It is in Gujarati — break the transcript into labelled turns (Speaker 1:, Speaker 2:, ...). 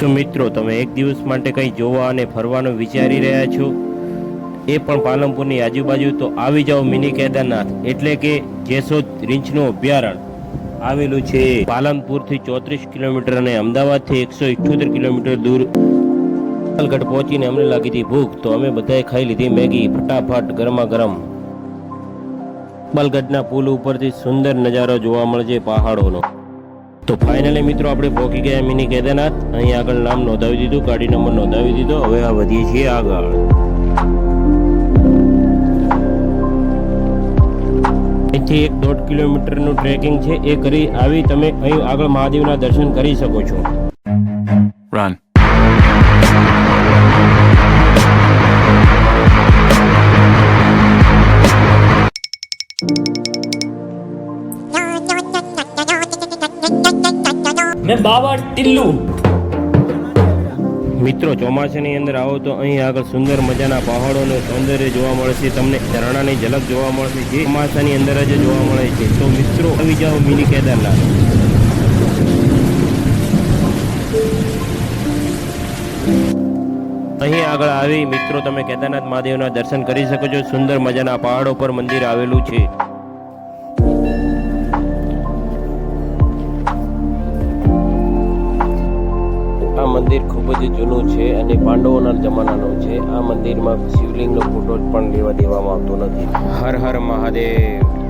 Speaker 1: શું મિત્રો તમે એક દિવસ માટે કંઈ જોવા અને ફરવાનું વિચારી રહ્યા છો, એ પણ પાલનપુરની આજુબાજુ? તો આવી જાઓ મિની કેદારનાથ એટલે કે જેસોદ રીંછનું અભયારણ્ય આવેલું છે પાલનપુરથી 34 કિલોમીટર અને અમદાવાદથી 178 કિલોમીટર દૂર. પાલગઢ પહોંચીને અમને લાગી હતી ભૂખ, તો અમે બધાએ ખાઈ લીધી મેગી ફટાફટ ગરમા ગરમ. પાલગઢના પુલ ઉપરથી સુંદર નજારો જોવા મળે છે પહાડોનો. તો ફાઇનલી મિત્રો આપણે પહોંચી ગયા મિની કેદારનાથ. અહીં આગળ નામ નોંધાવી દીધું, ગાડી નંબર નોંધાવી દીધો. હવે આ વધીએ છીએ આગળ. અહીંથી 1.5 કિલોમીટરનું ટ્રેકિંગ છે, એ કરી આવી તમે અહીં આગળ મહાદેવના દર્શન કરી શકો છો.
Speaker 2: Run.
Speaker 3: मैं बाबा टिल्लू।
Speaker 1: મિત્રો ચોમાસાની અંદર આવો તો અહીં આગળ સુંદર મજાના પહાડોનું સૌંદર્ય જોવા મળશે, તમને ઝરણાની ઝલક જોવા મળશે, જે ચોમાસાની અંદર જ જોવા મળે છે. તો મિત્રો આવી જાઓ મિની કેદારનાથ. અહીં આગળ આવી મિત્રો તમે કેદારનાથ મહાદેવના દર્શન કરી શકો છો. સુંદર મજાના પહાડો પર મંદિર આવેલું છે. આ મંદિર ખૂબ જ જૂનું છે અને પાંડવોના જમાનાનું છે. આ મંદિરમાં શિવલિંગનો ફોટો પણ લેવા દેવામાં આવતો નથી. હર હર મહાદેવ.